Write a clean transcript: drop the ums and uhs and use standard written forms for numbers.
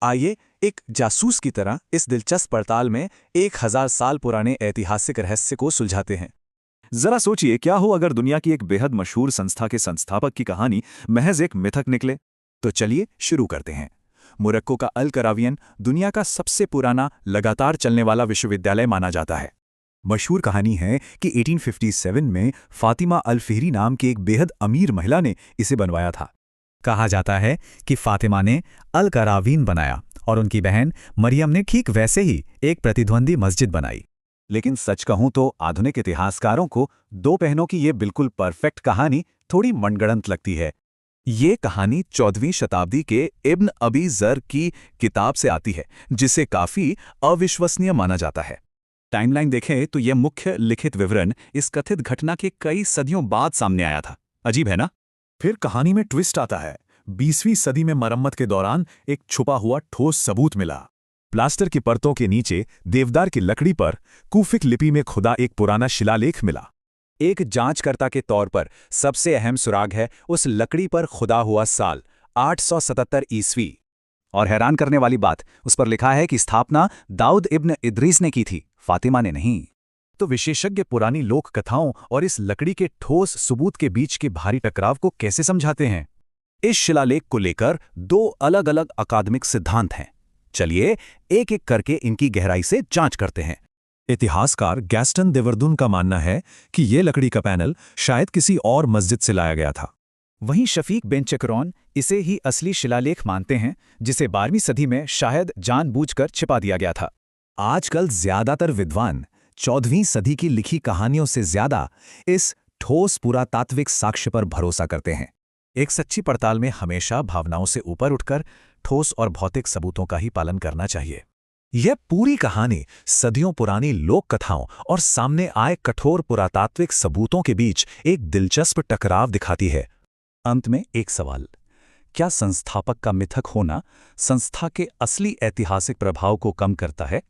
आइए एक जासूस की तरह इस दिलचस्प पड़ताल में 1000 साल पुराने ऐतिहासिक रहस्य को सुलझाते हैं। जरा सोचिए, क्या हो अगर दुनिया की एक बेहद मशहूर संस्था के संस्थापक की कहानी महज एक मिथक निकले। तो चलिए शुरू करते हैं। मोरक्को का अल करावियन दुनिया का सबसे पुराना लगातार चलने वाला विश्वविद्यालय माना जाता है। मशहूर कहानी है कि 1857 में फातिमा अल फिहरी नाम की एक बेहद अमीर महिला ने इसे बनवाया था। कहा जाता है कि फातिमा ने अल करावीन बनाया और उनकी बहन मरियम ने ठीक वैसे ही एक प्रतिद्वंदी मस्जिद बनाई। लेकिन सच कहूं तो आधुनिक इतिहासकारों को दो पहनों की ये बिल्कुल परफेक्ट कहानी थोड़ी मनगढ़ंत लगती है। ये कहानी 14वीं शताब्दी के इब्न अबी ज़र की किताब से आती है, जिसे काफी अविश्वसनीय माना जाता है। टाइमलाइन देखें तो यह मुख्य लिखित विवरण इस कथित घटना के कई सदियों बाद सामने आया था। अजीब है ना? फिर कहानी में ट्विस्ट आता है। 20वीं सदी में मरम्मत के दौरान एक छुपा हुआ ठोस सबूत मिला। प्लास्टर की परतों के नीचे देवदार की लकड़ी पर कूफिक लिपि में खुदा एक पुराना शिलालेख मिला। एक जांचकर्ता के तौर पर सबसे अहम सुराग है उस लकड़ी पर खुदा हुआ साल 877 ईस्वी। और हैरान करने वाली बात, उस पर लिखा है कि स्थापना दाऊद इब्न इद्रीस ने की थी, फातिमा ने नहीं। तो विशेषज्ञ पुरानी लोक कथाओं और इस लकड़ी के ठोस सबूत के बीच के भारी टकराव को कैसे समझाते हैं? इस शिलालेख को लेकर दो अलग अलग अकादमिक सिद्धांत हैं। चलिए एक एक करके इनकी गहराई से जांच करते हैं। इतिहासकार गैस्टन देवर्दुन का मानना है कि ये लकड़ी का पैनल शायद किसी और मस्जिद से लाया गया था। वहीं शफीक बिन चकरौन इसे ही असली शिलालेख मानते हैं, जिसे 12वीं सदी में शायद जानबूझकर छिपा दिया गया था। आजकल ज्यादातर विद्वान 14वीं सदी की लिखी कहानियों से ज्यादा इस ठोस पुरातात्विक साक्ष्य पर भरोसा करते हैं। एक सच्ची पड़ताल में हमेशा भावनाओं से ऊपर उठकर ठोस और भौतिक सबूतों का ही पालन करना चाहिए। यह पूरी कहानी सदियों पुरानी लोक कथाओं और सामने आए कठोर पुरातात्विक सबूतों के बीच एक दिलचस्प टकराव दिखाती है। अंत में एक सवाल, क्या संस्थापक का मिथक होना संस्था के असली ऐतिहासिक प्रभाव को कम करता है?